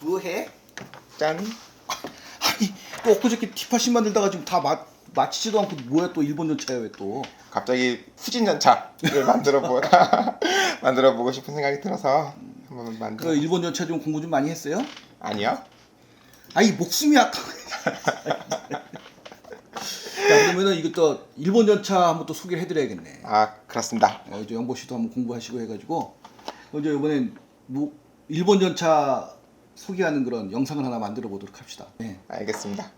뭐해? 짠. 아니 또 엊그저께 티파시 만들다가 지금 다 마치지도 않고 뭐야 또 일본 전차야 왜 또? 갑자기 후진 전차를 만들어 보고 싶은 생각이 들어서 한번 만들어. 그 일본 전차 좀 공부 좀 많이 했어요? 아니요. 아이 목숨이 아까. 자 그러면은 이것도 일본 전차 한번 또 소개를 해드려야겠네. 아 그렇습니다. 이제 영보 씨도 한번 공부하시고 해가지고 이제 이번엔 뭐 일본 전차 소개하는 그런 영상을 하나 만들어 보도록 합시다. 네. 알겠습니다.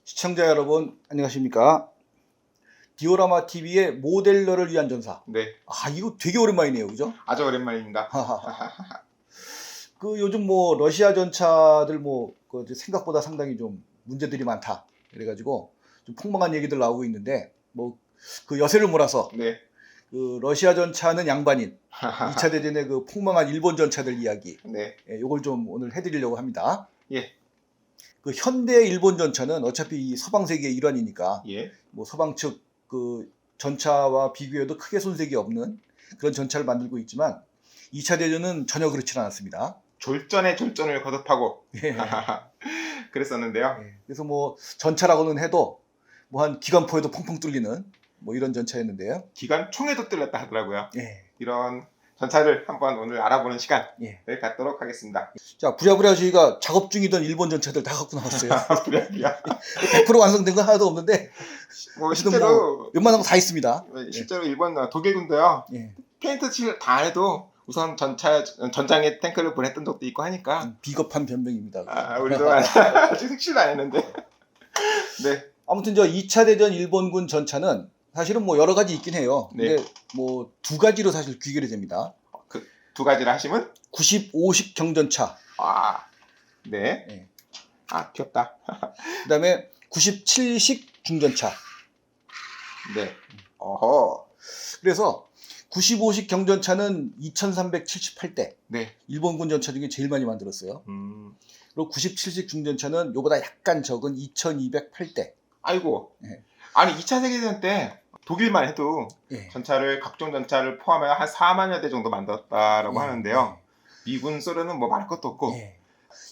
시청자 여러분 안녕하십니까? 디오라마 TV의 모델러를 위한 전사. 네. 아 이거 되게 오랜만이네요, 그죠? 아주 오랜만입니다. 그 요즘 뭐 러시아 전차들 그 생각보다 상당히 좀 문제들이 많다. 그래가지고 좀 폭망한 얘기들 나오고 있는데 뭐 그 여세를 몰아서 네. 그 러시아 전차는 양반인 2차 대전의 그 폭망한 일본 전차들 이야기. 네. 요걸 좀 오늘 해드리려고 합니다. 예. 그 현대 일본 전차는 어차피 이 서방 세계의 일환이니까 예. 뭐 서방 측 그 전차와 비교해도 크게 손색이 없는 그런 전차를 만들고 있지만 2차 대전은 전혀 그렇지 않았습니다. 졸전에 졸전을 거듭하고 예. 그랬었는데요. 예. 그래서 뭐 전차라고는 해도 뭐 한 기관포에도 펑펑 뚫리는 뭐 이런 전차였는데요. 기관 총에도 뚫렸다 하더라고요. 예. 이런 전차를 한번 오늘 알아보는 시간을 예. 갖도록 하겠습니다. 자 부랴부랴 저희가 작업 중이던 일본 전차들 다 갖고 나왔어요. 부랴부랴. 100% 완성된 건 하나도 없는데 뭐 실제로 웬만한 거 다 있습니다. 실제로 일본 독일군도요. 예. 페인트 칠 다 해도 우선 전장에 탱크를 보냈던 적도 있고 하니까 비겁한 변명입니다. 우리도 아직 색칠도 안 했는데. 네. 아무튼 저 2차 대전 일본군 전차는 사실은 뭐 여러 가지 있긴 해요. 네. 근데 뭐 두 가지로 사실 귀결이 됩니다. 그 두 가지를 하시면 95식 경전차. 네. 예. 귀엽다. 그다음에 97식 중전차. 네. 어허. 그래서 95식 경전차는 2378대. 네. 일본군 전차 중에 제일 많이 만들었어요. 그리고 97식 중전차는 요보다 약간 적은 2208대. 아이고. 예. 아니 2차 세계대전 때 독일만 해도 예. 각종 전차를 포함해 한 4만여 대 정도 만들었다라고 예. 하는데요. 미군 소련은 뭐 말할 것도 없고 예.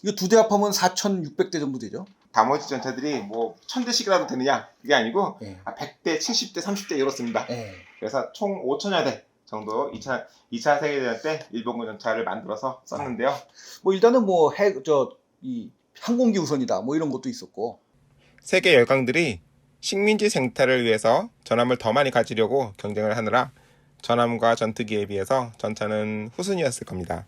이거 두 대 합하면 4600대 정도 되죠. 나머지 전차들이 뭐 1000대씩이라도 되느냐 그게 아니고 예. 100대, 70대, 30대 이렇습니다. 예. 그래서 총 5000여 대 정도 2차 세계대전 때 일본군 전차를 만들어서 썼는데요. 뭐 일단은 뭐 이 항공기 우선이다 뭐 이런 것도 있었고. 세계 열강들이 식민지 생태를 위해서 전함을 더 많이 가지려고 경쟁을 하느라 전함과 전투기에 비해서 전차는 후순위였을 겁니다.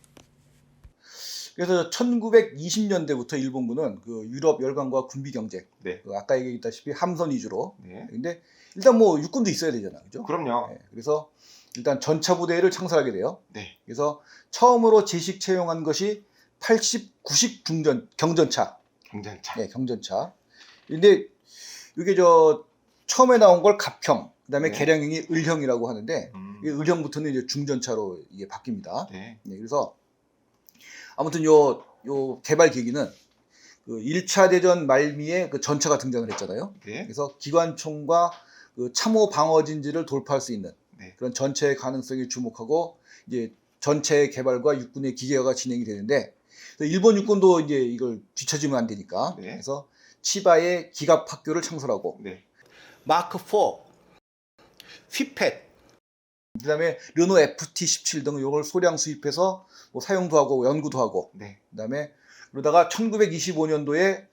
그래서 1920년대부터 일본군은 그 유럽 열강과 군비 경쟁, 네. 그 아까 얘기했다시피 함선 위주로. 네. 근데 일단 뭐 육군도 있어야 되잖아, 그죠? 그럼요. 네, 그래서 일단 전차 부대를 창설하게 돼요. 네. 그래서 처음으로 제식 채용한 것이 89식 경전차. 경전차. 네, 경전차. 근데 이게 처음에 나온 걸 갑형, 그다음에 네. 개량형이 을형이라고 하는데 이 을형부터는 이제 중전차로 이게 바뀝니다. 네. 네, 그래서 아무튼 요 개발 계기는 그 1차 대전 말미에 그 전차가 등장을 했잖아요. 네. 그래서 기관총과 그 참호 방어 진지를 돌파할 수 있는 네. 그런 전체의 가능성에 주목하고 이제 전체의 개발과 육군의 기계화가 진행이 되는데 일본 육군도 이제 이걸 뒤처지면 안 되니까 네. 그래서 치바의 기갑 학교를 창설하고 네. 마크 4, 휘펫, 그다음에 르노 FT17 등 이걸 소량 수입해서 뭐 사용도 하고 연구도 하고 네. 그다음에 그러다가 1925년도에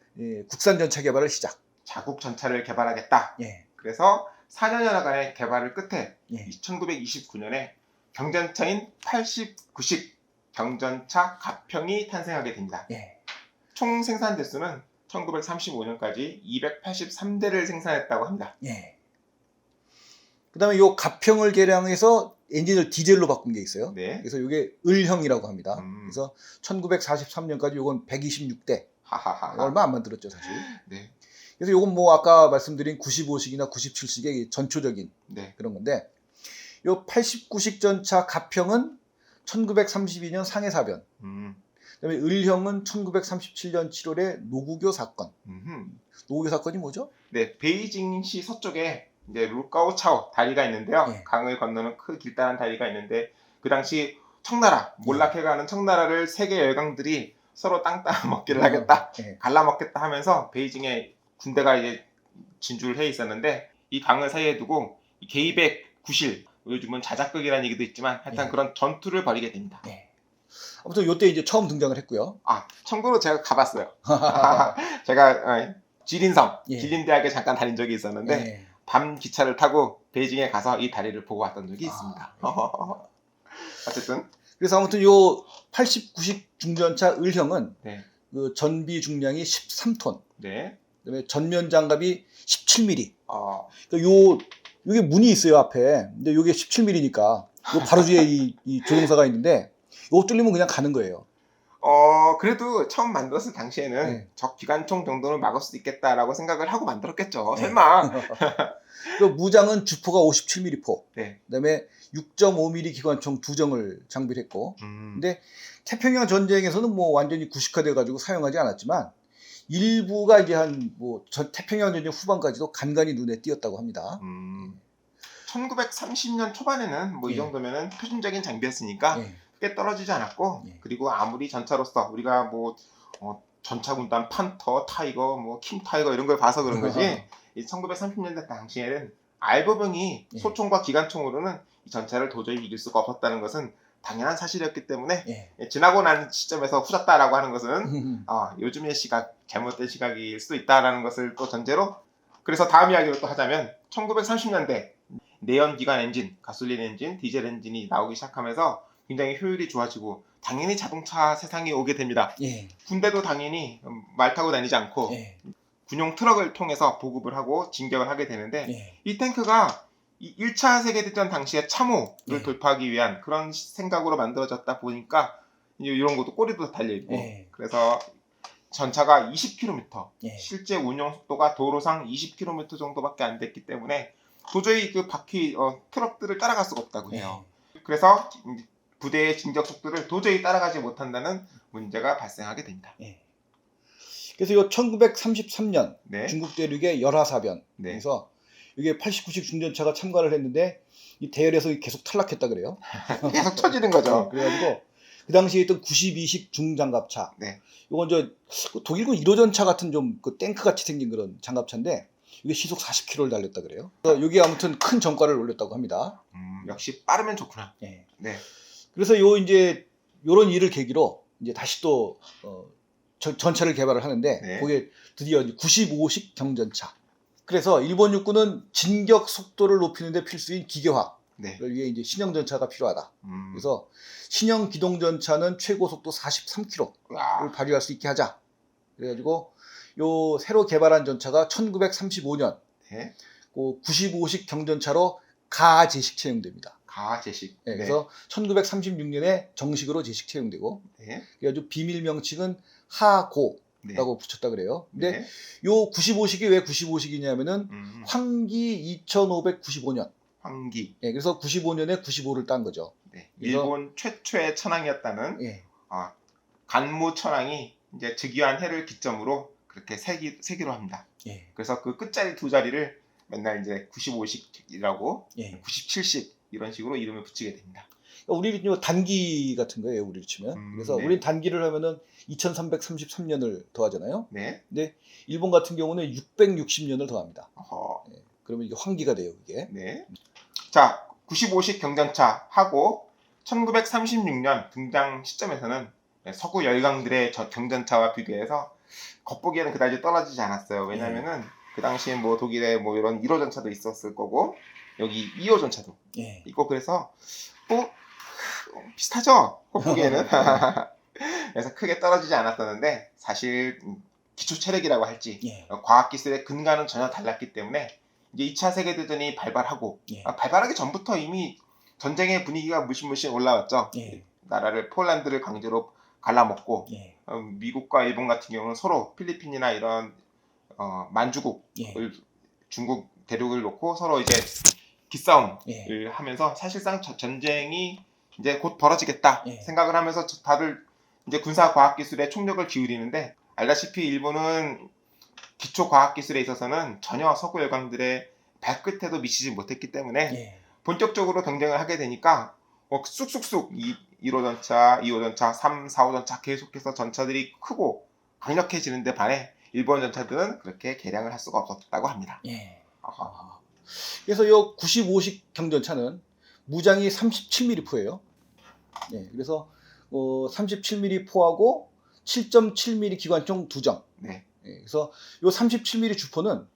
국산 전차 개발을 시작. 자국 전차를 개발하겠다. 예. 그래서 4년여간의 개발을 끝에 예. 1929년에 경전차인 89식 경전차 갑형이 탄생하게 됩니다. 예. 총 생산 대수는 1935년까지 283대를 생산했다고 합니다. 예. 그다음에 요 갑형을 개량해서 엔진을 디젤로 바꾼 게 있어요. 네. 그래서 이게 을형이라고 합니다. 음. 그래서 1943년까지 요건 126대. 하하하. 얼마 안 만들었죠, 사실. 네. 그래서 요건 뭐 아까 말씀드린 95식이나 97식의 전초적인 네. 그런 건데 요 89식 전차 갑형은 1932년 상해사변. 그다음에 을형은 1937년 7월에 노구교 사건. 노구교 사건이 뭐죠? 네, 베이징시 서쪽에 이제 루카오차오 다리가 있는데요. 예. 강을 건너는 큰 길다란 다리가 있는데 그 당시 청나라, 몰락해가는 청나라를 세계 열강들이 서로 땅 따먹기를 하겠다, 예. 갈라먹겠다 하면서 베이징에 군대가 이제 진주를 해 있었는데, 이 강을 사이에 두고 이 개입의 구실, 요즘은 자작극이라는 얘기도 있지만 하여튼 예. 그런 전투를 벌이게 됩니다. 예. 아무튼 요때 이제 처음 등장을 했고요. 참고로 제가 가봤어요. 제가 지린성, 예. 길림대학에 잠깐 다닌 적이 있었는데 예. 밤 기차를 타고 베이징에 가서 이 다리를 보고 왔던 적이 있습니다. 어쨌든 그래서 아무튼 요 80구식 중전차 을형은 네. 그 전비 중량이 13톤, 네. 그다음에 전면 장갑이 17mm. 어, 요게 문이 있어요 앞에. 근데 요게 17mm니까 요 바로 뒤에 이 조종사가 있는데 요거 뚫리면 그냥 가는 거예요. 그래도 처음 만들었을 당시에는 네. 적 기관총 정도는 막을 수 있겠다라고 생각을 하고 만들었겠죠. 네. 설마. 그 무장은 주포가 57mm 포, 네. 그다음에 6.5mm 기관총 2정을 장비를 했고, 근데 태평양 전쟁에서는 뭐 완전히 구식화돼 가지고 사용하지 않았지만 일부가 이제 태평양 전쟁 후반까지도 간간히 눈에 띄었다고 합니다. 1930년 초반에는 뭐 이 예. 정도면은 표준적인 장비였으니까 예. 크게 떨어지지 않았고, 예. 그리고 아무리 전차로서 우리가 뭐 전차 군단 판터, 타이거, 뭐 킴 타이거 이런 걸 봐서 그런 거지, 이 1930년대 당시에는 알보병이 예. 소총과 기관총으로는 이 전차를 도저히 이길 수가 없었다는 것은 당연한 사실이었기 때문에, 예. 지나고 난 시점에서 후졌다라고 하는 것은 요즘의 시각, 잘못된 시각일 수도 있다라는 것을 또 전제로, 그래서 다음 이야기를 또 하자면 1930년대 내연기관 엔진, 가솔린 엔진, 디젤 엔진이 나오기 시작하면서 굉장히 효율이 좋아지고 당연히 자동차 세상이 오게 됩니다. 예. 군대도 당연히 말 타고 다니지 않고 예. 군용 트럭을 통해서 보급을 하고 진격을 하게 되는데, 예. 이 탱크가 1차 세계대전 당시에 참호를 예. 돌파하기 위한 그런 생각으로 만들어졌다 보니까 이제 이런 것도 꼬리도 달려있고, 예. 그래서 전차가 20km, 예. 실제 운용 속도가 도로상 20km 정도밖에 안 됐기 때문에 도저히 그 바퀴 트럭들을 따라갈 수가 없다고 해요. 그래서 부대의 진격 속도를 도저히 따라가지 못한다는 문제가 발생하게 됩니다. 예. 그래서 요 1933년 네. 중국 대륙의 열하사변, 네. 그래서 이게 89식 중전차가 참가를 했는데 이 대열에서 계속 탈락했다 그래요. 계속 쳐지는 거죠. 그래가지고 그 당시에 있던 92식 중장갑차, 네. 요건 독일군 1호전차 같은 좀 그 탱크 같이 생긴 그런 장갑차인데 이게 시속 40km를 달렸다 그래요. 그래서 이게 아무튼 큰 전과를 올렸다고 합니다. 역시 빠르면 좋구나. 예. 네. 그래서 이제 요런 일을 계기로 이제 다시 또 전차를 개발을 하는데, 네. 그게 드디어 95식 경전차. 그래서 일본 육군은 진격 속도를 높이는 데 필수인 기계화를 네. 위해 이제 신형 전차가 필요하다. 그래서 그래서 신형 기동 전차는 최고 속도 43km를 발휘할 수 있게 하자. 그래가지고 요 새로 개발한 전차가 1935년 네. 그 95식 경전차로 가제식 채용됩니다. 가제식. 네, 그래서 1936년에 정식으로 제식 채용되고, 네. 그래가지고 비밀 명칭은 하고라고 네. 붙였다 그래요. 근데 네. 요 95식이 왜 95식이냐면은 황기 2595년. 황기. 예, 그래서 95년에 95를 딴 거죠. 네. 그래서, 일본 최초의 천황이었다는 예. 간무 천황이 이제 즉위한 해를 기점으로 그렇게 세기로 합니다. 예. 그래서 그 끝자리 두 자리를 맨날 이제 95식이라고, 예. 97식 이런 식으로 이름을 붙이게 됩니다. 우리는 요 단기 같은 거예요, 우리로 치면. 그래서 네. 우리는 단기를 하면은 2333년을 더하잖아요. 네. 근데 일본 같은 경우는 660년을 더합니다. 어허. 예. 그러면 이게 황기가 돼요, 이게. 네. 자, 95식 경전차 하고 1936년 등장 시점에서는 서구 열강들의 저 경전차와 비교해서 겉보기에는 그다지 떨어지지 않았어요. 왜냐면은 그 당시에 뭐 독일에 뭐 이런 1호 전차도 있었을 거고 여기 2호 전차도 예. 있고, 그래서 뭐 비슷하죠, 겉보기에는. 그래서 크게 떨어지지 않았었는데, 사실 기초 체력이라고 할지 예. 과학기술의 근간은 전혀 달랐기 때문에 이제 2차 세계대전이 발발하고, 예. 발발하기 전부터 이미 전쟁의 분위기가 물씬물씬 올라왔죠. 예. 나라를 폴란드를 강제로 갈라먹고, 예. 미국과 일본 같은 경우는 서로 필리핀이나 이런 만주국을, 예. 중국 대륙을 놓고 서로 이제 기싸움을 예. 하면서 사실상 전쟁이 이제 곧 벌어지겠다 예. 생각을 하면서 다들 이제 군사 과학 기술에 총력을 기울이는데, 알다시피 일본은 기초 과학 기술에 있어서는 전혀 서구 열강들의 발끝에도 미치지 못했기 때문에 예. 본격적으로 경쟁을 하게 되니까 뭐 쑥쑥쑥 1호 전차, 2호 전차, 3, 4호 전차 계속해서 전차들이 크고 강력해지는데 반해 일본 전차들은 그렇게 개량을 할 수가 없었다고 합니다. 예. 아하. 그래서 이 95식 경전차는 무장이 37mm 포예요. 예. 그래서 37mm 포하고 7.7mm 기관총 2정. 네. 예. 그래서 이 37mm 주포는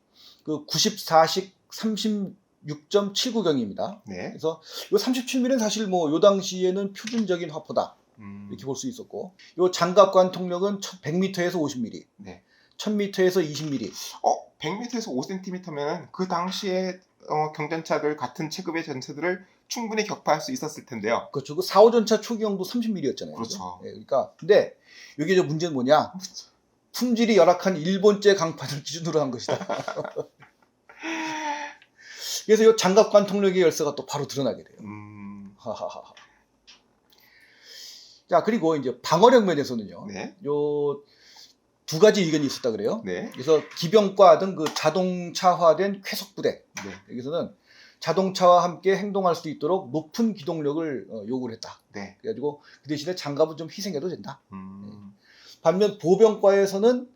그 94식 36.79경입니다. 네. 그래서 이 37mm는 사실 뭐 요 당시에는 표준적인 화포다. 이렇게 볼 수 있었고, 요 장갑 관통력은 100m에서 50mm, 네. 1000m에서 20mm. 100m에서 5cm면 그 당시에 경전차들 같은 체급의 전차들을 충분히 격파할 수 있었을 텐데요. 그렇죠. 그 4호 전차 초기형도 30mm였잖아요. 그렇죠. 예, 그러니까 근데 여기 저 문제는 뭐냐? 품질이 열악한 일본제 강판을 기준으로 한 것이다. 그래서 이 장갑 관통력의 열쇠가 또 바로 드러나게 돼요. 하하하. 자, 그리고 이제 방어력 면에서는요. 네. 요 두 가지 의견이 있었다 그래요. 네. 그래서 기병과 등 그 자동차화된 쾌속 부대, 네. 여기서는 자동차와 함께 행동할 수 있도록 높은 기동력을 요구를 했다. 네. 그래가지고 그 대신에 장갑은 좀 희생해도 된다. 반면 보병과에서는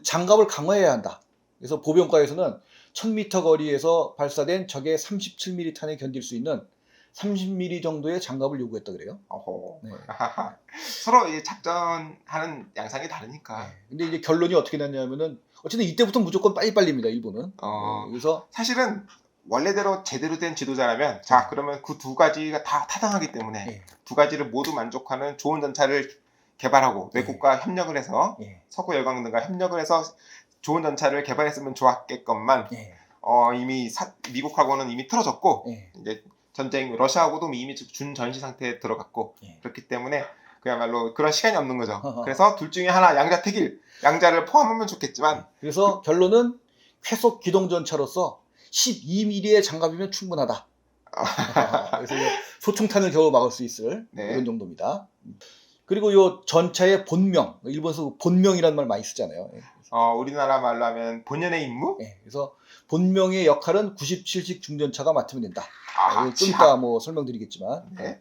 장갑을 강화해야 한다. 그래서 보병과에서는 1000m 거리에서 발사된 적의 37mm 탄에 견딜 수 있는 30mm 정도의 장갑을 요구했다 그래요. 어허. 네. 서로 이제 작전하는 양상이 다르니까. 네. 근데 이제 결론이 어떻게 났냐면은 어쨌든 이때부터 무조건 빨리빨리입니다, 일본은. 그래서 사실은 원래대로 제대로 된 지도자라면 자 그러면 그 두 가지가 다 타당하기 때문에 네. 두 가지를 모두 만족하는 좋은 전차를 개발하고 외국과 협력을 해서 서구 열강 등과 협력을 해서 좋은 전차를 개발했으면 좋았겠건만 이미 미국하고는 이미 틀어졌고 이제 전쟁 러시아하고도 이미 준전시 상태에 들어갔고 그렇기 때문에 그야말로 그런 시간이 없는 거죠. 그래서 둘 중에 하나 양자택일 양자를 포함하면 좋겠지만 그래서 결론은 쾌속 기동전차로서 12mm의 장갑이면 충분하다. 그래서 소총탄을 겨우 막을 수 있을 이런 정도입니다. 그리고 요 전차의 본명, 일본에서 본명이라는 말 많이 쓰잖아요. 우리나라 말로 하면 본연의 임무? 그래서 본명의 역할은 97식 중전차가 맡으면 된다. 좀 이따 뭐 설명드리겠지만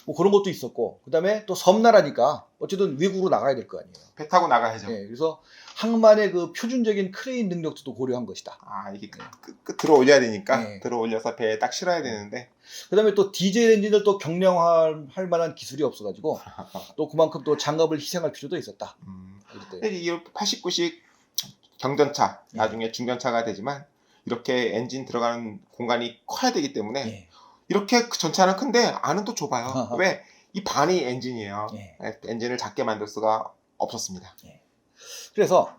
뭐 그런 것도 있었고, 그 다음에 또 섬나라니까 어쨌든 외국으로 나가야 될 거 아니에요. 배 타고 나가야죠. 그래서 항만의 그 표준적인 크레인 능력도 또 고려한 것이다. 이게 들어 올려야 되니까 들어 올려서 배에 딱 실어야 되는데. 그 다음에 또 디젤 엔진을 또 경량화할 만한 기술이 없어가지고 또 그만큼 또 장갑을 희생할 필요도 있었다. 이 89식 경전차 나중에 중전차가 되지만 이렇게 엔진 들어가는 공간이 커야 되기 때문에 이렇게 그 전차는 큰데 안은 또 좁아요. 왜? 이 반이 엔진이에요. 엔진을 작게 만들 수가 없었습니다. 그래서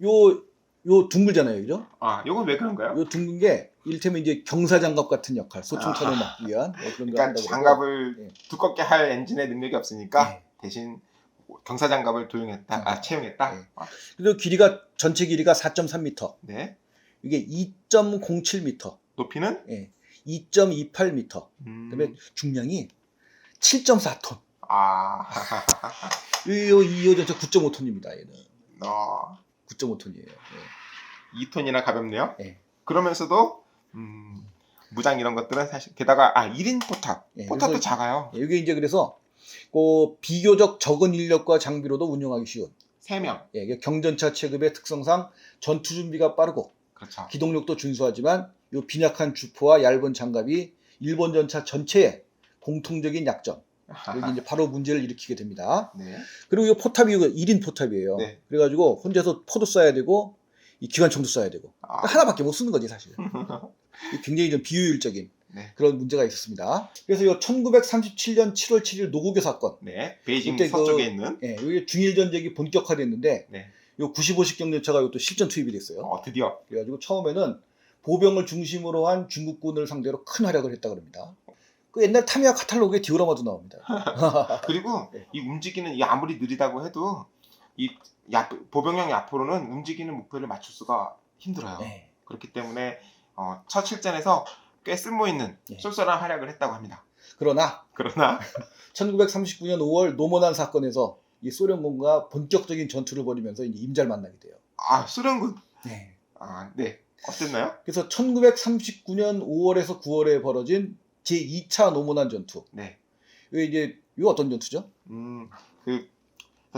요 둥글잖아요, 그죠? 요건 왜 그런가요? 요 둥근 게 이를테면 이제 경사장갑 같은 역할, 소총탄을 막기 위한 그런 그러니까 장갑을 두껍게 할 엔진의 능력이 없으니까 대신 경사장갑을 채용했다. 그리고 길이가 전체 길이가 4.3m. 네. 이게 2.07m. 높이는 2.28m. 그다음에 중량이 7.4톤. 이 전차 9.5톤입니다. 얘는. 9.5톤이에요. 2톤이나 가볍네요. 그러면서도 무장 이런 것들은 사실 게다가 1인 포탑. 포탑도 작아요. 이게 이제 그래서 비교적 적은 인력과 장비로도 운용하기 쉬운 3명. 경전차 체급의 특성상 전투 준비가 빠르고 그렇죠. 기동력도 준수하지만 요 빈약한 주포와 얇은 장갑이 일본 전차 전체의 공통적인 약점. 여기 이제 바로 문제를 일으키게 됩니다. 그리고 이 포탑이 1인 포탑이에요. 그래가지고 혼자서 포도 쏴야 되고 이 기관총도 쏴야 되고 하나밖에 못 쓰는 거지 사실. 굉장히 좀 비효율적인 그런 문제가 있었습니다. 그래서 이 1937년 7월 7일 노고교 사건. 베이징 서쪽에 있는. 여기 중일 전쟁이 본격화됐는데 요 95식 경전차가 또 실전 투입이 됐어요. 드디어. 그래가지고 처음에는 보병을 중심으로 한 중국군을 상대로 큰 활약을 했다 그럽니다. 그 옛날 타미야 카탈로그에 디오라마도 나옵니다. 그리고 이 움직이는 아무리 느리다고 해도 이 보병형 야포로는 움직이는 목표를 맞출 수가 힘들어요. 그렇기 때문에 첫 실전에서 꽤 쓸모있는 쏠쏠한 활약을 했다고 합니다. 그러나 1939년 5월 노모난 사건에서 이 소련군과 본격적인 전투를 벌이면서 이제 임자를 만나게 돼요. 소련군. 어땠나요? 그래서 1939년 5월에서 9월에 벌어진 제2차 노무난 전투. 네. 이거 어떤 전투죠? 그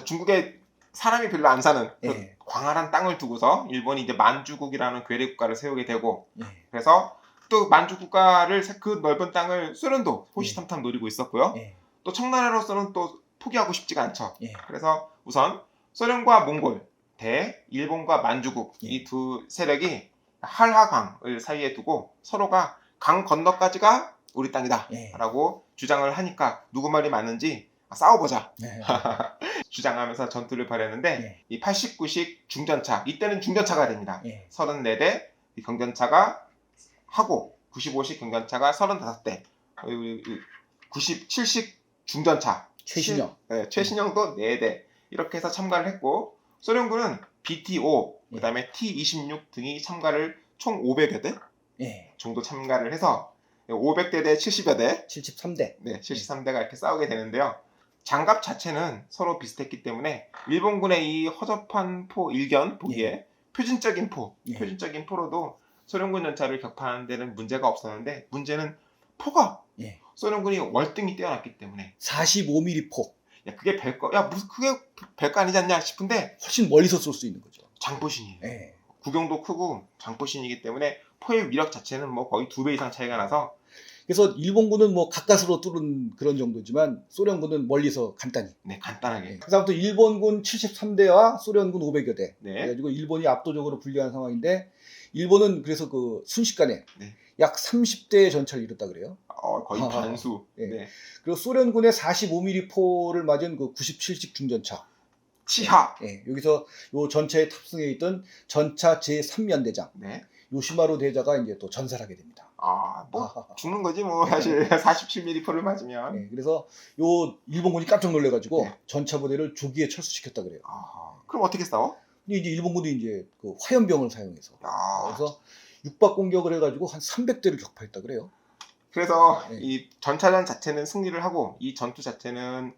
중국에 사람이 별로 안 사는 그 예. 광활한 땅을 두고서 일본이 이제 만주국이라는 괴뢰 국가를 세우게 되고 예. 그래서 또 만주 국가를 그 넓은 땅을 소련도 호시탐탐 노리고 있었고요. 예. 또 청나라로서는 또 포기하고 싶지가 않죠. 예. 그래서 우선 소련과 몽골 대 일본과 만주국 예. 이 두 세력이 한라강을 사이에 두고 서로가 강 건너까지가 우리 땅이다 예. 라고 주장을 하니까 누구 말이 맞는지 싸워보자 예. 주장하면서 전투를 벌였는데 예. 이 89식 중전차 이때는 중전차가 됩니다. 예. 34대 경전차가 하고 95식 경전차가 35대 97식 중전차 최신형. 최신형도 4대 이렇게 해서 참가를 했고 소련군은 BT-5 그 다음에 T-26 등이 참가를 총 500여 대 예. 정도 참가를 해서 500대 대 70여 대 73대. 네, 73대가 이렇게 싸우게 되는데요. 장갑 자체는 서로 비슷했기 때문에 일본군의 이 허접한 포 일견 보기에 표준적인 포로도 소련군 전차를 격파하는 데는 문제가 없었는데 문제는 포가 소련군이 월등히 뛰어났기 때문에 45mm 포. 야 그게 별거 야 무슨 그게 별거 아니지 않냐 싶은데 훨씬 멀리서 쏠 수 있는 거죠. 장포신이에요. 예. 구경도 크고 장포신이기 때문에 포의 위력 자체는 뭐 거의 2배 이상 차이가 나서 그래서 일본군은 뭐 가까스로 뚫은 그런 정도지만 소련군은 멀리서 간단히. 네 간단하게. 그다음부터 일본군 73대와 소련군 500여 대. 네. 그래가지고 일본이 압도적으로 불리한 상황인데 일본은 그래서 그 순식간에 약 30대의 전차를 잃었다 그래요. 거의 반수. 예. 네. 그리고 소련군의 45mm 포를 맞은 그 97식 중전차. 치하. 예. 여기서 요 전차에 탑승해 있던 전차 제3연대장 요시마루 대자가 이제 또 전사를 하게 됩니다. 뭐 죽는 거지 뭐 사실 47mm 포를 맞으면. 네, 그래서 요 일본군이 깜짝 놀래가지고 전차 부대를 조기에 철수시켰다 그래요. 그럼 어떻게 싸워? 근데 이제 일본군이 이제 그 화염병을 사용해서 그래서 육박 공격을 해가지고 한 300대를 격파했다 그래요. 그래서 이 전차전 자체는 승리를 하고 이 전투 자체는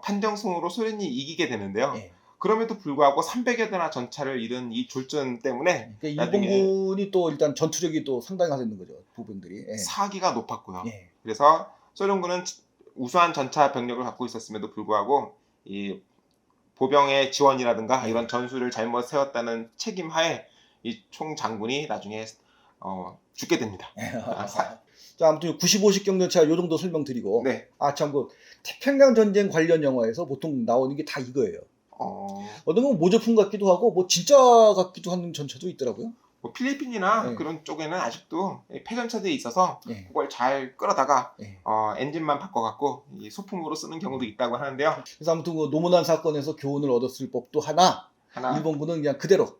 판정승으로 소련이 이기게 되는데요. 그럼에도 불구하고 300여 대나 전차를 잃은 이 졸전 때문에 그러니까 일본군이 또 일단 전투력이 또 상당하다는 거죠. 부분들이. 사기가 높았고요. 그래서 소련군은 우수한 전차 병력을 갖고 있었음에도 불구하고 이 보병의 지원이라든가 이런 전술을 잘못 세웠다는 책임하에 이 총장군이 나중에 죽게 됩니다. 자, 아무튼 95식 경전차 요 정도 설명드리고 참 그 태평양 전쟁 관련 영화에서 보통 나오는 게 다 이거예요. 어떤 건 모조품 같기도 하고 뭐 진짜 같기도 하는 전차도 있더라고요. 뭐 필리핀이나 그런 쪽에는 아직도 폐전차들이 있어서 그걸 잘 끌어다가 엔진만 바꿔갖고 이 소품으로 쓰는 경우도 있다고 하는데요. 그래서 아무튼 그 노무난 사건에서 교훈을 얻었을 법도 하나 일본군은 그냥 그대로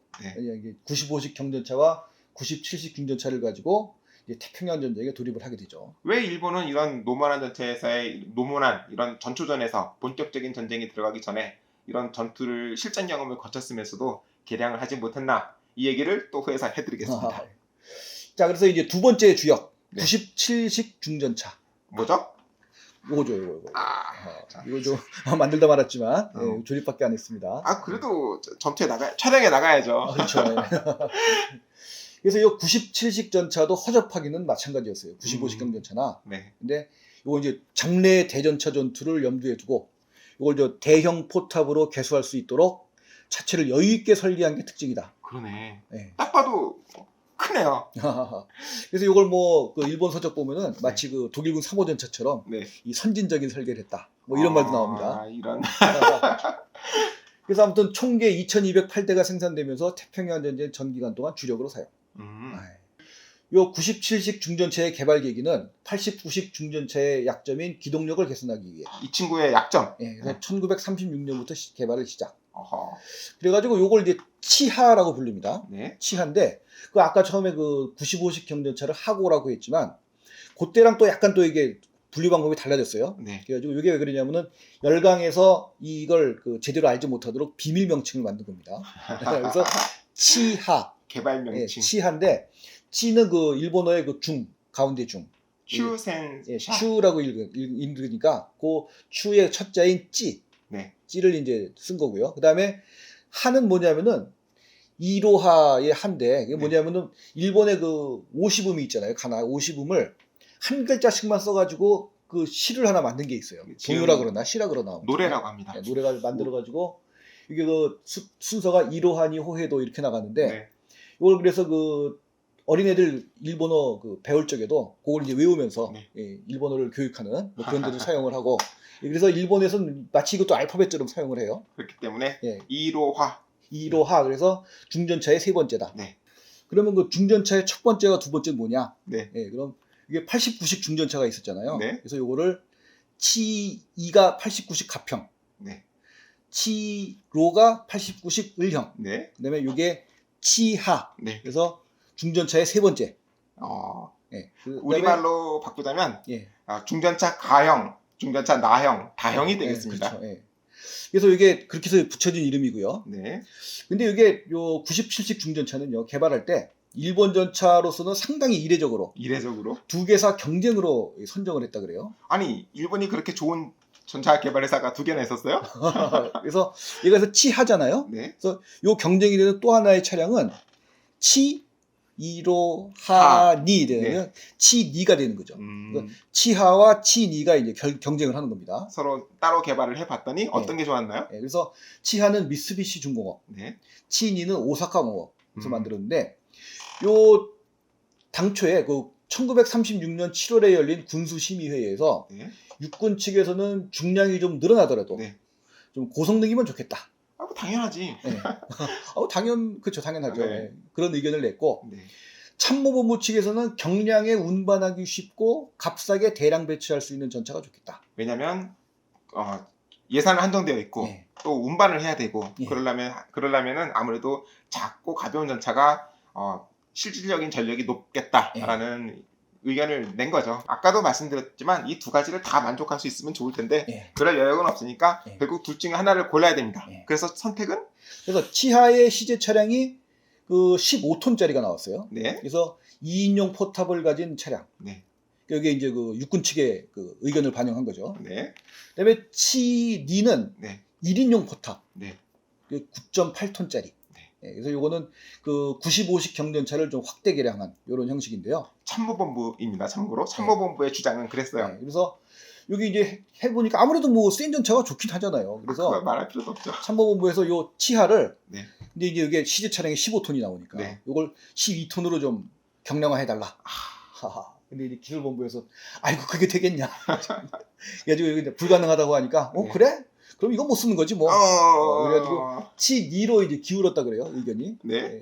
95식 경전차와 97식 중전차를 가지고 이제 태평양 전쟁에 돌입을 하게 되죠. 왜 일본은 이런 노무난 전투에서의 노무난 이런 전초전에서 본격적인 전쟁이 들어가기 전에 이런 전투를 실전 경험을 거쳤으면서도 개량을 하지 못했나 이 얘기를 또 후에서 해드리겠습니다. 자, 그래서 이제 두 번째 주역 97식 중전차. 뭐죠? 요거죠, 요거. 이거 좀 만들다 말았지만 조립밖에 안 했습니다. 그래도 전투에 촬영에 나가야죠. 그렇죠. 그래서 이 97식 전차도 허접하기는 마찬가지였어요. 95식 경전차나. 근데 이거 이제 장래 대전차 전투를 염두에 두고 이걸 대형 포탑으로 개수할 수 있도록 차체를 여유 있게 설계한 게 특징이다. 그러네. 딱 봐도 크네요. 그래서 이걸 뭐 그 일본 서적 보면은 마치 그 독일군 3호 전차처럼 이 선진적인 설계를 했다. 뭐 이런 말도 나옵니다. 이런. 그래서 아무튼 총계 2208대가 생산되면서 태평양 전쟁 전 기간 동안 주력으로 사용. 요 97식 중전차의 개발 계기는 89식 중전차의 약점인 기동력을 개선하기 위해. 이 친구의 약점. 그래서 1936년부터 개발을 시작. 그래가지고 요걸 이제 치하라고 부릅니다. 치하인데 그 아까 처음에 그 95식 경전차를 하고라고 했지만 그때랑 또 약간 또 이게 분류 방법이 달라졌어요. 그래가지고 이게 왜 그러냐면은 열강에서 이걸 그 제대로 알지 못하도록 비밀 명칭을 만든 겁니다. 그래서 치하. 개발 명칭. 치하인데 치는 그 일본어의 그 중 가운데 중. 추센. 추라고 읽으니까 그 추의 첫 자인 찌. 찌를 이제 쓴 거고요. 그 다음에 하는 뭐냐면은 이로하의 한데 이게 뭐냐면은 일본의 그 오시붐이 있잖아요. 가나 오시붐을 한 글자씩만 써가지고 그 시를 하나 만든 게 있어요. 동요라 그러나 시라 그러나 노래라고 합니다. 네, 노래가 만들어가지고 이게 그 순서가 이로하니 호해도 이렇게 나가는데 네. 이걸 그래서 그 어린애들 일본어 그 배울 적에도 그걸 이제 외우면서 네. 예, 일본어를 교육하는 뭐 그런 데도 사용을 하고 그래서 일본에서는 마치 이것도 알파벳처럼 사용을 해요. 그렇기 때문에 예. 이로하. 이로하 그래서 중전차의 세 번째다. 네. 그러면 그 중전차의 첫 번째와 두 번째는 뭐냐? 네. 예, 그럼 이게 80, 90 중전차가 있었잖아요. 네. 그래서 요거를 치2가 80, 90 갑형, 네. 치로가 80, 90 을형, 네. 그다음에 요게 치하. 네. 그래서 중전차의 세 번째. 예. 우리말로 바꾸자면 예. 중전차 가형, 중전차 나형, 다형이 되겠습니다. 그렇죠. 예. 그래서 이게 그렇게 해서 붙여진 이름이고요. 네. 근데 이게 요 97식 중전차는요 개발할 때 일본 전차로서는 상당히 이례적으로 두 개사 경쟁으로 선정을 했다 그래요. 아니 일본이 그렇게 좋은 전차 개발 회사가 두 개나 있었어요? 그래서 얘가 치하잖아요. 네. 그래서 요 경쟁이 되는 또 하나의 차량은 치이로하니 되면 치니가 되는 거죠. 치하와 치니가 이제 경쟁을 하는 겁니다. 서로 따로 개발을 해봤더니 어떤 게 좋았나요? 네, 그래서 치하는 미쓰비시 중공업, 네. 치니는 오사카 공업에서 만들었는데 요 당초에 그 1936년 7월에 열린 군수심의회에서 네. 육군 측에서는 중량이 좀 늘어나더라도 네. 좀 고성능이면 좋겠다. 뭐 당연하지. 네. 그렇죠, 당연하죠. 네. 네. 그런 의견을 냈고 네. 참모본부 측에서는 경량에 운반하기 쉽고 값싸게 대량 배치할 수 있는 전차가 좋겠다. 왜냐하면 예산은 한정되어 있고 네. 또 운반을 해야 되고 네. 그러려면은 아무래도 작고 가벼운 전차가 실질적인 전력이 높겠다라는 의견을 낸 거죠. 아까도 말씀드렸지만 이 두 가지를 다 만족할 수 있으면 좋을 텐데 그럴 여력은 없으니까 결국 둘 중에 하나를 골라야 됩니다. 그래서 선택은? 그래서 치하의 시제 차량이 그 15톤짜리가 나왔어요. 네. 그래서 2인용 포탑을 가진 차량. 네. 여기 이제 그 육군 측의 그 의견을 반영한 거죠. 네. 그다음에 치니는 1인용 포탑. 네. 9.8톤짜리. 그래서 요거는 그 95식 경전차를 좀 확대 개량한 이런 형식인데요. 참모본부입니다. 참고로 참모본부의 주장은 그랬어요. 그래서 여기 이제 해보니까 아무래도 뭐 센 전차가 좋긴 하잖아요. 그래서 그걸 말할 필요도 없죠. 참모본부에서 요 치하를 근데 이제 이게 시제 차량이 15톤이 나오니까 요걸 12톤으로 좀 경량화해달라. 근데 이제 기술본부에서 아이고 그게 되겠냐. 그래가지고 여기 불가능하다고 하니까 그래? 그럼 이건 못 쓰는 거지 뭐. 그래가지고 치니로 이제 기울었다 그래요 의견이.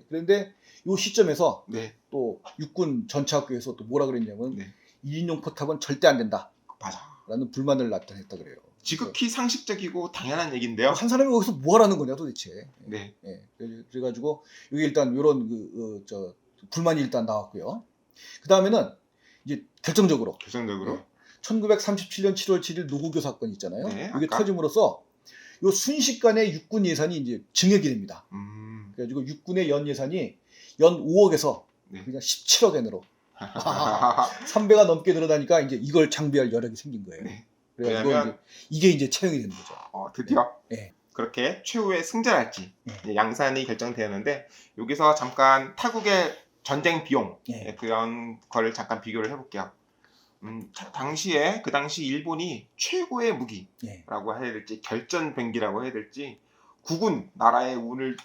그런데 요 시점에서 또 육군 전차학교에서 또 뭐라 그랬냐면 1인용 포탑은 절대 안 된다. 맞아. 라는 불만을 나타냈다 그래요. 지극히 상식적이고 당연한 얘기인데요. 한 사람이 거기서 뭐 하라는 거냐 도대체. 네. 그래가지고 여기 일단 이런 불만이 일단 나왔고요. 그 다음에는 이제 결정적으로 1937년 7월 7일 노구교 사건 있잖아요. 이게 터짐으로써 요 순식간에 육군 예산이 이제 증액이 됩니다. 그래가지고 육군의 연 예산이 연 5억에서 그냥 17억 엔으로 3배가 넘게 늘어나니까 이제 이걸 장비할 여력이 생긴 거예요. 그래서 이게 이제 채용이 되는 거죠. 드디어 그렇게 최후의 승자랄지 양산이 결정되었는데 여기서 잠깐 타국의 전쟁 비용 그런 거를 잠깐 비교를 해볼게요. 그 당시 일본이 최고의 무기라고 해야 될지 결전병기라고 해야 될지 국군 나라의 운을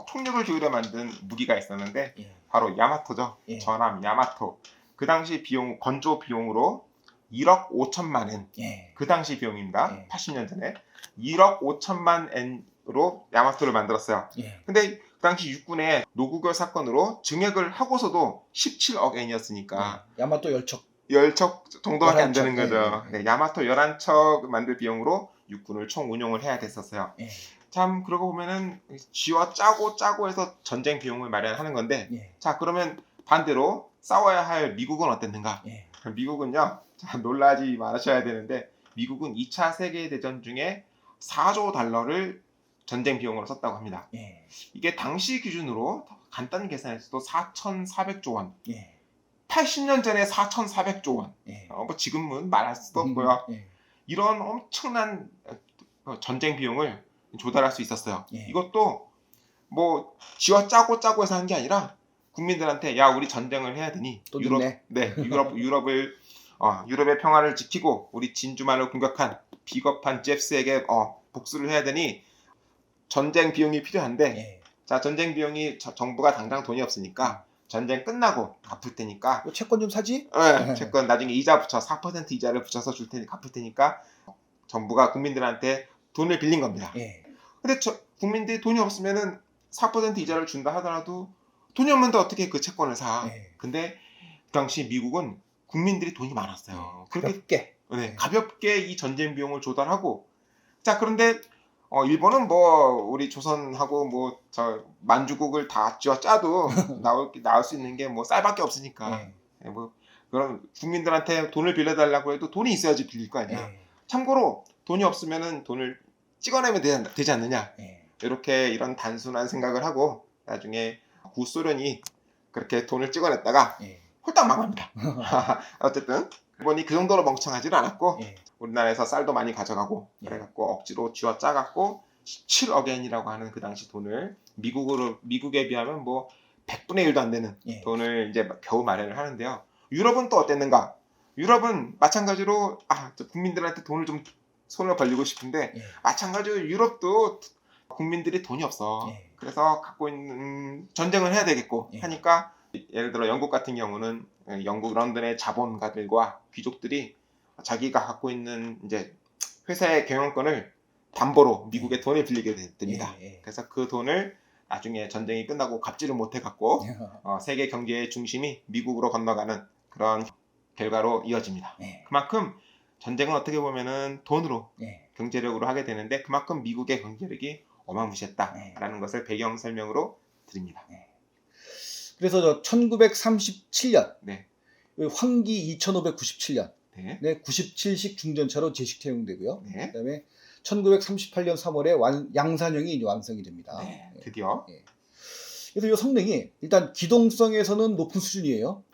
총력을 기울여 만든 무기가 있었는데 바로 야마토죠. 전함 야마토. 그 당시 비용 건조 비용으로 1억 5천만 엔. 그 당시 비용입니다. 80년 전에 1억 5천만 엔으로 야마토를 만들었어요. 근데 그 당시 육군의 노구교 사건으로 증액을 하고서도 17억 엔이었으니까 야마토 10척 정도밖에 안 되는 거죠. 야마토 11척 만들 비용으로 육군을 총 운용을 해야 됐었어요. 참 그러고 보면은 쥐와 짜고 해서 전쟁 비용을 마련하는 건데 자 그러면 반대로 싸워야 할 미국은 어땠는가? 미국은요 놀라지 마셔야 되는데 미국은 2차 세계대전 중에 4조 달러를 전쟁 비용으로 썼다고 합니다. 이게 당시 기준으로 간단 계산해서도 4,400조 원. 80년 전에 4,400조 원. 뭐 지금은 말할 수도 없고요. 이런 엄청난 전쟁 비용을 조달할 수 있었어요. 이것도 뭐 쥐와 짜고 해서 한 게 아니라 국민들한테 야 우리 전쟁을 해야 되니 유럽을 유럽의 평화를 지키고 우리 진주만을 공격한 비겁한 잽스에게 복수를 해야 되니 전쟁 비용이 필요한데 예. 자 전쟁 비용이 정부가 당장 돈이 없으니까 전쟁 끝나고 갚을 테니까 뭐 채권 좀 사지? 채권 나중에 이자 붙여 4% 이자를 붙여서 줄 테니 갚을 테니까 정부가 국민들한테 돈을 빌린 겁니다. 예. 근데 국민들이 돈이 없으면은 4% 이자를 준다 하더라도 돈이 없는데 어떻게 그 채권을 사? 예. 근데 그 당시 미국은 국민들이 돈이 많았어요. 그렇게 가볍게. 가볍게 이 전쟁 비용을 조달하고 자 그런데 일본은 뭐 우리 조선하고 뭐 저 만주국을 다 쥐어 짜도 나올 수 있는 게 뭐 쌀밖에 없으니까 뭐 그런 국민들한테 돈을 빌려달라고 해도 돈이 있어야지 빌릴 거 아니야. 참고로 돈이 없으면은 돈을 찍어내면 되지 않느냐. 이렇게 이런 단순한 생각을 하고 나중에 구소련이 그렇게 돈을 찍어냈다가 홀딱 망합니다. 어쨌든 일본이 그 정도로 멍청하지는 않았고 우리나라에서 쌀도 많이 가져가고 그래갖고 억지로 쥐어 짜갖고 17억엔이라고 하는 그 당시 돈을 미국에 비하면 뭐 100분의 1도 안 되는 돈을 이제 겨우 마련을 하는데요. 유럽은 또 어땠는가? 유럽은 마찬가지로 국민들한테 돈을 좀 손을 벌리고 싶은데 마찬가지로 유럽도 국민들이 돈이 없어. 그래서 갖고 있는 전쟁을 해야 되겠고 하니까 예를 들어 영국 같은 경우는 영국 런던의 자본가들과 귀족들이 자기가 갖고 있는 이제 회사의 경영권을 담보로 미국에 돈을 빌리게 됩니다. 그래서 그 돈을 나중에 전쟁이 끝나고 갚지를 못해 갖고 세계 경제의 중심이 미국으로 건너가는 그런 결과로 이어집니다. 그만큼 전쟁은 어떻게 보면은 돈으로 경제력으로 하게 되는데 그만큼 미국의 경제력이 어마무시했다라는 것을 배경 설명으로 드립니다. 그래서 1937년 황기 2597년 97식 중전차로 제식 태용되고요. 그다음에 1938년 3월에 양산형이 이제 완성이 됩니다. 드디어. 그래서 이 성능이 일단 기동성에서는 높은 수준이에요.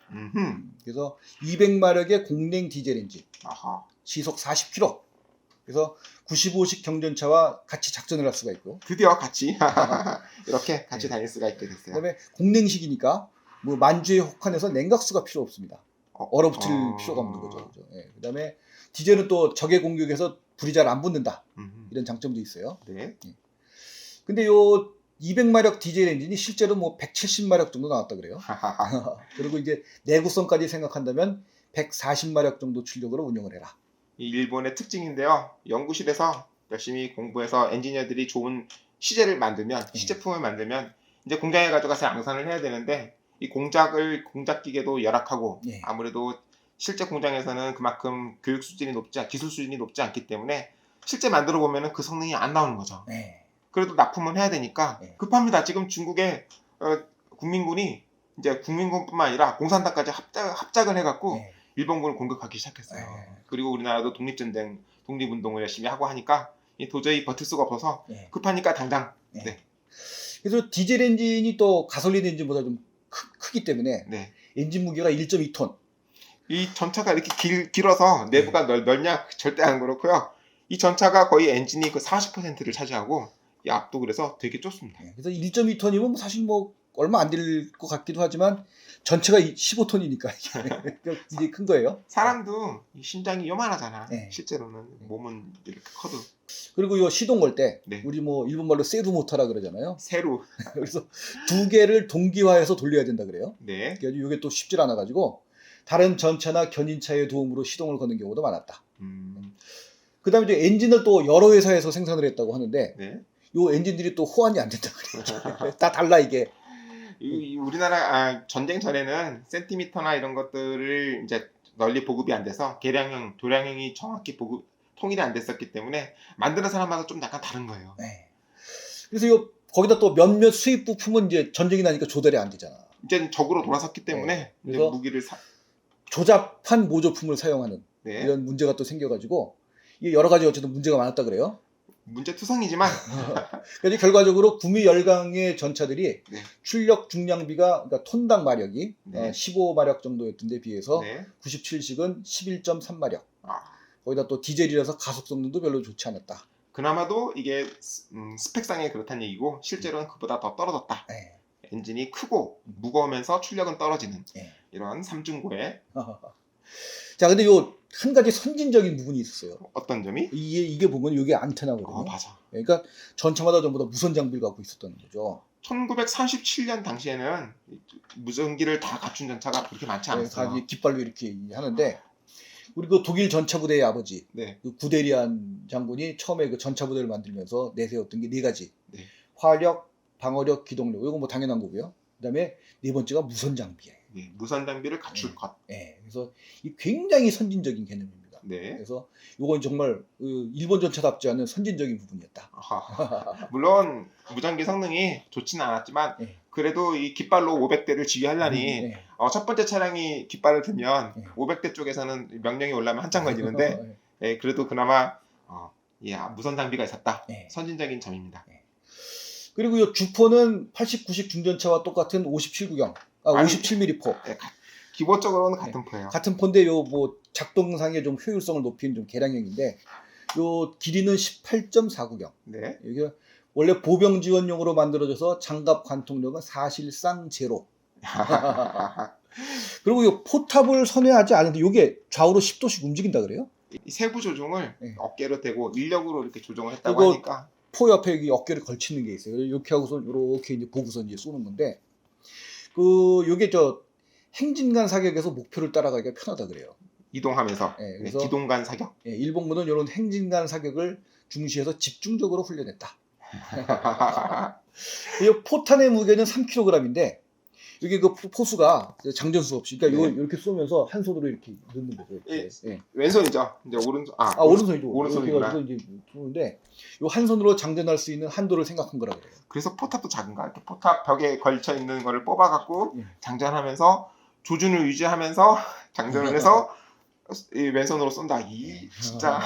그래서 200마력의 공랭 디젤 엔진, 시속 40km. 그래서 95식 경전차와 같이 작전을 할 수가 있고. 드디어 같이 이렇게 같이 다닐 수가 있게 됐어요. 그다음에 공랭식이니까 뭐 만주의 혹한에서 냉각수가 필요 없습니다. 얼어붙을 필요가 없는 거죠. 그다음에 디젤은 또 적의 공격에서 불이 잘 안 붙는다. 이런 장점도 있어요. 근데 요 200마력 디젤 엔진이 실제로 뭐 170마력 정도 나왔다 그래요. 그리고 이제 내구성까지 생각한다면 140마력 정도 출력으로 운영을 해라. 이 일본의 특징인데요. 연구실에서 열심히 공부해서 엔지니어들이 좋은 시제품을 만들면 이제 공장에 가져가서 양산을 해야 되는데 이 공작 기계도 열악하고 아무래도 실제 공장에서는 그만큼 기술 수준이 높지 않기 때문에 실제 만들어 보면은 그 성능이 안 나오는 거죠. 그래도 납품은 해야 되니까 급합니다. 지금 중국의 국민군이 이제 국민군뿐만 아니라 공산당까지 합작을 해갖고 일본군을 공격하기 시작했어요. 그리고 우리나라도 독립운동을 열심히 하고 하니까 도저히 버틸 수가 없어서 급하니까 당장. 그래서 디젤 엔진이 또 가솔린 엔진보다 좀 크기 때문에 엔진 무게가 1.2톤. 이 전차가 이렇게 길어서 내부가 넓냐 절대 안 그렇고요. 이 전차가 거의 엔진이 그 40%를 차지하고 이 앞도 그래서 되게 좁습니다. 그래서 1.2톤이면 사실 뭐 얼마 안 될 것 같기도 하지만 전체가 15톤이니까 이게 큰 거예요. 사람도 심장이 요만하잖아. 실제로는 몸은 이렇게 커도. 그리고 이 시동 걸 때 우리 뭐 일본말로 세루 모터라 그러잖아요. 세루. 그래서 두 개를 동기화해서 돌려야 된다 그래요. 그래서 이게 또 쉽지 않아 가지고 다른 전차나 견인차의 도움으로 시동을 거는 경우도 많았다. 그다음에 이제 엔진을 또 여러 회사에서 생산을 했다고 하는데 이 엔진들이 또 호환이 안 된다 그래요. 다 달라 이게. 우리나라 전쟁 전에는 센티미터나 이런 것들을 이제 널리 보급이 안 돼서 도량형이 정확히 통일이 안 됐었기 때문에 만드는 사람마다 좀 약간 다른 거예요. 그래서 거기다 또 몇몇 수입 부품은 이제 전쟁이 나니까 조달이 안 되잖아. 이제 적으로 돌아섰기 때문에 이제 무기를 조잡한 모조품을 사용하는 이런 문제가 또 생겨가지고 이게 여러 가지 어쨌든 문제가 많았다 그래요. 문제투성이지만 그래서 결과적으로 구미 열강의 전차들이 출력 중량비가 그러니까 톤당 마력이 15마력 정도였던데 비해서 97식은 11.3마력. 거기다 또 디젤이라서 가속 성능도 별로 좋지 않았다. 그나마도 이게 스펙상에 그렇다는 얘기고 실제로는 그보다 더 떨어졌다. 엔진이 크고 무거우면서 출력은 떨어지는 이런 삼중고에 자, 근데 요 한 가지 선진적인 부분이 있었어요. 어떤 점이? 이게 보면 이게 안테나거든요. 맞아. 그러니까 전차마다 전부 다 무선 장비를 갖고 있었다는 거죠. 1937년 당시에는 무전기를 다 갖춘 전차가 그렇게 많지 않았어요. 다 깃발로 이렇게 하는데 우리 그 독일 전차 부대의 아버지 네. 그 구데리안 장군이 처음에 그 전차 부대를 만들면서 내세웠던 게 네 가지. 네. 화력, 방어력, 기동력. 이거 뭐 당연한 거고요. 그다음에 네 번째가 무선 장비예요. 네. 무선 장비를 갖출 것. 그래서 이 굉장히 선진적인 개념입니다. 네. 그래서 이건 정말 일본 전차답지 않은 선진적인 부분이었다. 물론 무전기 성능이 좋지는 않았지만 그래도 이 깃발로 500대를 지휘하려니 첫 번째 차량이 깃발을 들면 500대 쪽에서는 명령이 올라면 한참 걸리는데 그래도 그나마 무선 장비가 있었다. 선진적인 점입니다. 그리고 이 주포는 89식 중전차와 똑같은 57구경, 57mm 포. 기본적으로는 같은 포예요. 같은 포인데 요 뭐 작동상의 좀 효율성을 높인 좀 개량형인데 요 길이는 18.4구경. 네. 이게 원래 보병 지원용으로 만들어져서 장갑 관통력은 사실상 제로. 그리고 요 포탑을 선회하지 않은데 요게 좌우로 10도씩 움직인다 그래요? 이 세부 조종을 어깨로 대고 인력으로 이렇게 조종을 했다고 그리고 하니까 포 옆에 여기 어깨를 걸치는 게 있어요. 이렇게 하고서 이렇게 이제 보고서 이제 쏘는 건데 요게 행진간 사격에서 목표를 따라가기가 편하다 그래요. 이동하면서 그래서 기동간 사격. 일본군은 이런 행진간 사격을 중시해서 집중적으로 훈련했다. 이 포탄의 무게는 3kg인데 이게 그 포수가 장전수 없이 그러니까 이렇게 쏘면서 한 손으로 이렇게 넣는 거죠. 이렇게. 왼손이죠. 이제 오른손. 오른손이죠. 오른손이구나. 이렇게 이제 쏘는데 요 한 손으로 장전할 수 있는 한도를 생각한 거라 그래요. 그래서 포탑도 작은가? 이렇게 포탑 벽에 걸쳐 있는 거를 뽑아갖고 장전하면서 조준을 유지하면서 장전을 해서 이 왼손으로 쏜다. 진짜.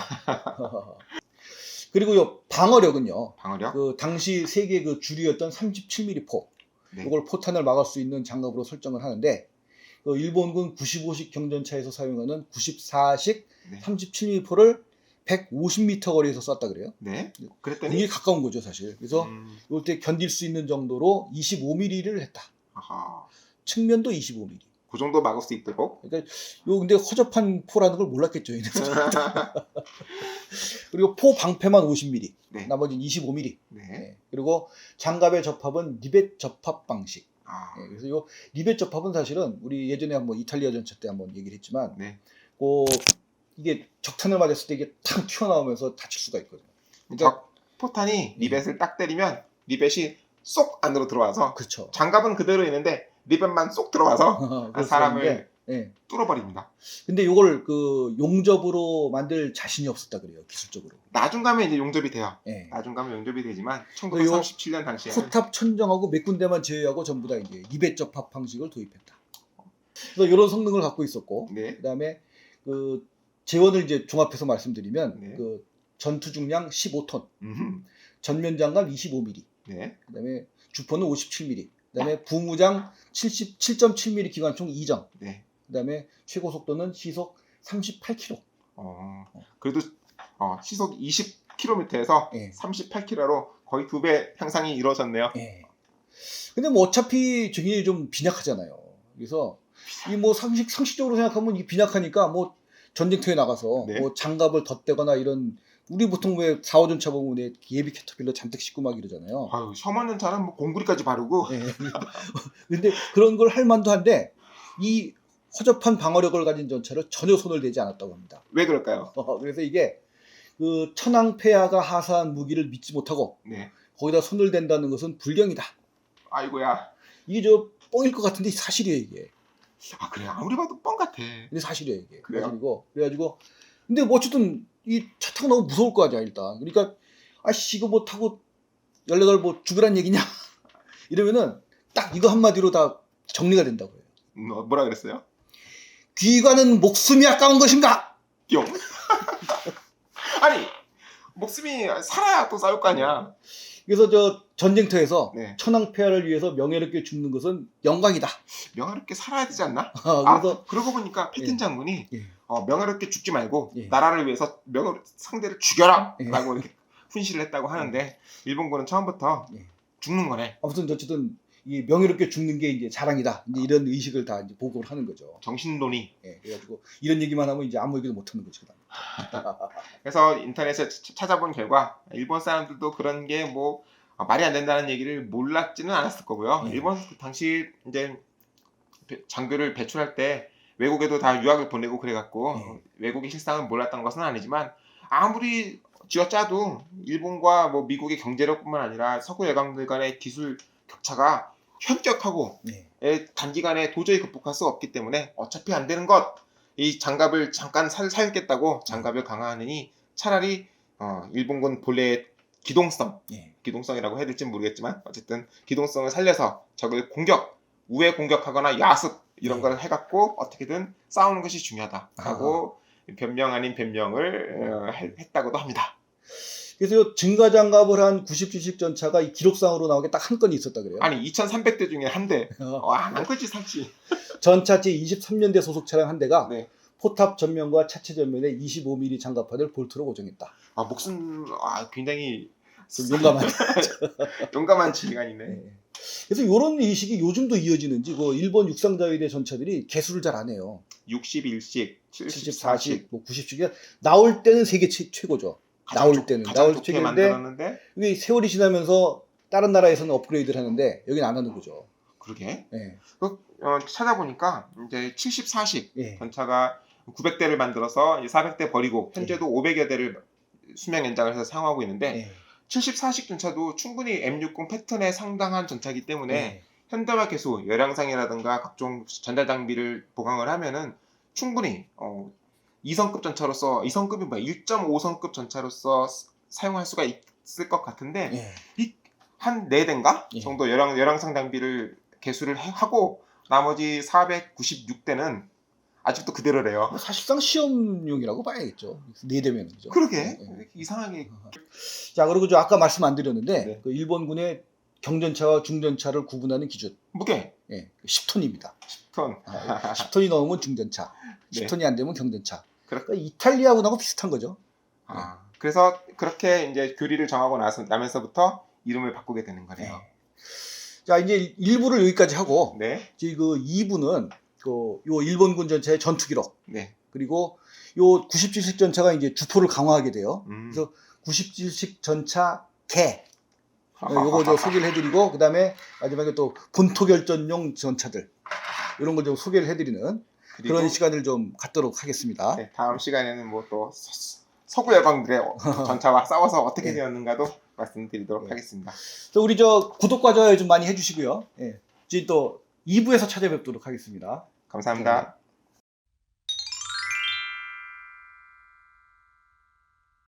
그리고 요 방어력은요. 방어력? 그 당시 세계 그 주류였던 37mm 포. 이걸 포탄을 막을 수 있는 장갑으로 설정을 하는데 그 일본군 95식 경전차에서 사용하는 94식 37mm 포를 150m 거리에서 쐈다 그래요. 네. 그랬더니 이게 가까운 거죠, 사실. 그래서 이때 견딜 수 있는 정도로 25mm를 했다. 측면도 25mm. 그 정도 막을 수 있도록. 그러니까 근데 허접한 포라는 걸 몰랐겠죠. 그리고 포 방패만 50mm, 나머지는 25mm. 그리고 장갑의 접합은 리벳 접합 방식. 그래서 요 리벳 접합은 사실은 우리 예전에 한번 이탈리아 전차 때 한번 얘기를 했지만, 이게 적탄을 맞았을 때 이게 탁 튀어나오면서 다칠 수가 있거든요. 그러니까 포탄이 리벳을 딱 때리면 리벳이 쏙 안으로 들어와서 그렇죠. 장갑은 그대로 있는데 리벳만 쏙 들어와서 사람을 뚫어버립니다. 근데 이걸 그 용접으로 만들 자신이 없었다 그래요, 기술적으로. 나중 가면 이제 용접이 돼요. 나중 가면 용접이 되지만 1937년 당시에 포탑 천정하고 몇 군데만 제외하고 전부 다 이제 리벳 접합 방식을 도입했다. 그래서 이런 성능을 갖고 있었고, 그다음에 그 재원을 이제 종합해서 말씀드리면 그 전투 중량 15톤, 전면 장갑 25mm, 그다음에 주포는 57mm. 그다음에 부무장 77.7mm 기관총 2정. 그다음에 최고 속도는 시속 38km. 그래도 시속 20km에서 38km로 거의 2배 향상이 이루어졌네요. 근데 뭐 어차피 저게 좀 빈약하잖아요. 그래서 이 뭐 상식적으로 생각하면 이 빈약하니까 뭐 전쟁터에 나가서 뭐 장갑을 덧대거나 이런 우리 보통 왜 4호전차 보면 예비 캐터필러 잔뜩 싣고 막 이러잖아요. 셔먼 전차는 뭐 공구리까지 바르고. 근데 그런 걸 할 만도 한데 이 허접한 방어력을 가진 전차를 전혀 손을 대지 않았다고 합니다. 왜 그럴까요? 그래서 이게 그 천황폐하가 하사한 무기를 믿지 못하고 거기다 손을 댄다는 것은 불경이다. 아이고야. 이게 뻥일 것 같은데 사실이에요, 이게. 그래. 아무리 봐도 뻥 같아. 근데 사실이에요, 이게. 그래요? 그래가지고 근데 뭐 어쨌든 이 차 타고 너무 무서울 거 아니야, 일단. 그러니까 이거 뭐 타고 18 뭐 죽으란 얘기냐? 이러면은 딱 이거 한마디로 다 정리가 된다고요. 뭐라 그랬어요? 귀관은 목숨이 아까운 것인가? 뿅. 아니 목숨이 살아야 또 싸울 거 아니야. 그래서 전쟁터에서 천황폐하를 위해서 명예롭게 죽는 것은 영광이다. 명예롭게 살아야 되지 않나? 그래서 그러고 보니까 패튼 장군이 명예롭게 죽지 말고 나라를 위해서 상대를 죽여라 라고 이렇게 훈시를 했다고 하는데 일본군은 처음부터 죽는 거네. 아무튼 어쨌든 이 명예롭게 죽는 게 이제 자랑이다. 이제 이런 의식을 다 이제 보급을 하는 거죠. 정신론이. 예, 그래가지고 이런 얘기만 하면 이제 아무 얘기도 못 하는 거죠. 그래서 인터넷에 찾아본 결과 일본 사람들도 그런 게 뭐 말이 안 된다는 얘기를 몰랐지는 않았을 거고요. 일본 그 당시 이제 장교를 배출할 때 외국에도 다 유학을 보내고 그래갖고 외국의 실상을 몰랐던 것은 아니지만 아무리 쥐어짜도 일본과 뭐 미국의 경제력뿐만 아니라 서구 열강들 간의 기술 격차가 현격하고 단기간에 도저히 극복할 수 없기 때문에 어차피 안 되는 것, 이 장갑을 잠깐 살겠다고 장갑을 강화하느니 차라리 일본군 본래의 기동성이라고 해야 될지 모르겠지만 어쨌든 기동성을 살려서 적을 우회 공격하거나 야습 이런 걸 해갖고 어떻게든 싸우는 것이 중요하다라고 변명 아닌 변명을 했다고도 합니다. 그래서 증가장갑을 한 97식 전차가 이 기록상으로 나오게 딱 한 건이 있었다 그래요. 아니 2300대 중에 한 대. 한 건지 샀지. 전차 제23년대 소속 차량 한 대가 네. 포탑 전면과 차체 전면에 25mm 장갑판을 볼트로 고정했다. 굉장히 용감한 용감한 지휘관이네. 그래서 이런 의식이 요즘도 이어지는지 그 일본 육상자위대 전차들이 개수를 잘 안 해요. 61식, 74식, 뭐 90식 나올 때는 세계 최고죠. 나올 때는 좋게 만들었는데 이게 세월이 지나면서 다른 나라에서는 업그레이드를 하는데 여기는 안 하는 거죠. 그러게. 네. 찾아보니까 이제 74식 전차가 900대를 만들어서 400대 버리고 현재도 500여 대를 수명 연장을 해서 사용하고 있는데 74식 전차도 충분히 M60 패턴에 상당한 전차이기 때문에 현대화 개수, 열량상이라든가 각종 전자장비를 보강을 하면은 충분히 2성급 전차로서 2성급이 뭐야 1.5성급 전차로서 사용할 수가 있을 것 같은데 한 4대인가 정도 열량상 장비를 개수를 하고 나머지 496대는 아직도 그대로래요. 사실상 시험용이라고 봐야겠죠. 4대면 그죠. 그러게 이상하게. 자 그리고 아까 말씀 안 드렸는데 그 일본군의 경전차와 중전차를 구분하는 기준 무게 10톤입니다. 10톤. 10톤이 넘으면 중전차, 10톤이 안 되면 경전차. 그러니까 이탈리아군하고 비슷한 거죠. 그래서 그렇게 이제 교리를 정하고 나면서부터 이름을 바꾸게 되는 거네요. 자 이제 1부를 여기까지 하고 이제 그 2부는 요 일본군 전차의 전투 기록 그리고 요 97식 전차가 이제 주포를 강화하게 돼요. 그래서 97식 전차 개 요거 저 소개를 해드리고 그 다음에 마지막에 또 본토 결전용 전차들 이런 걸 좀 소개를 해드리는 그런 시간을 좀 갖도록 하겠습니다. 다음 시간에는 뭐 또 서구 열강들의 전차와 싸워서 어떻게 되었는가도 말씀드리도록 하겠습니다. 또 우리 구독과 좋아요 좀 많이 해주시고요. 이제 또 2부에서 찾아뵙도록 하겠습니다. 감사합니다.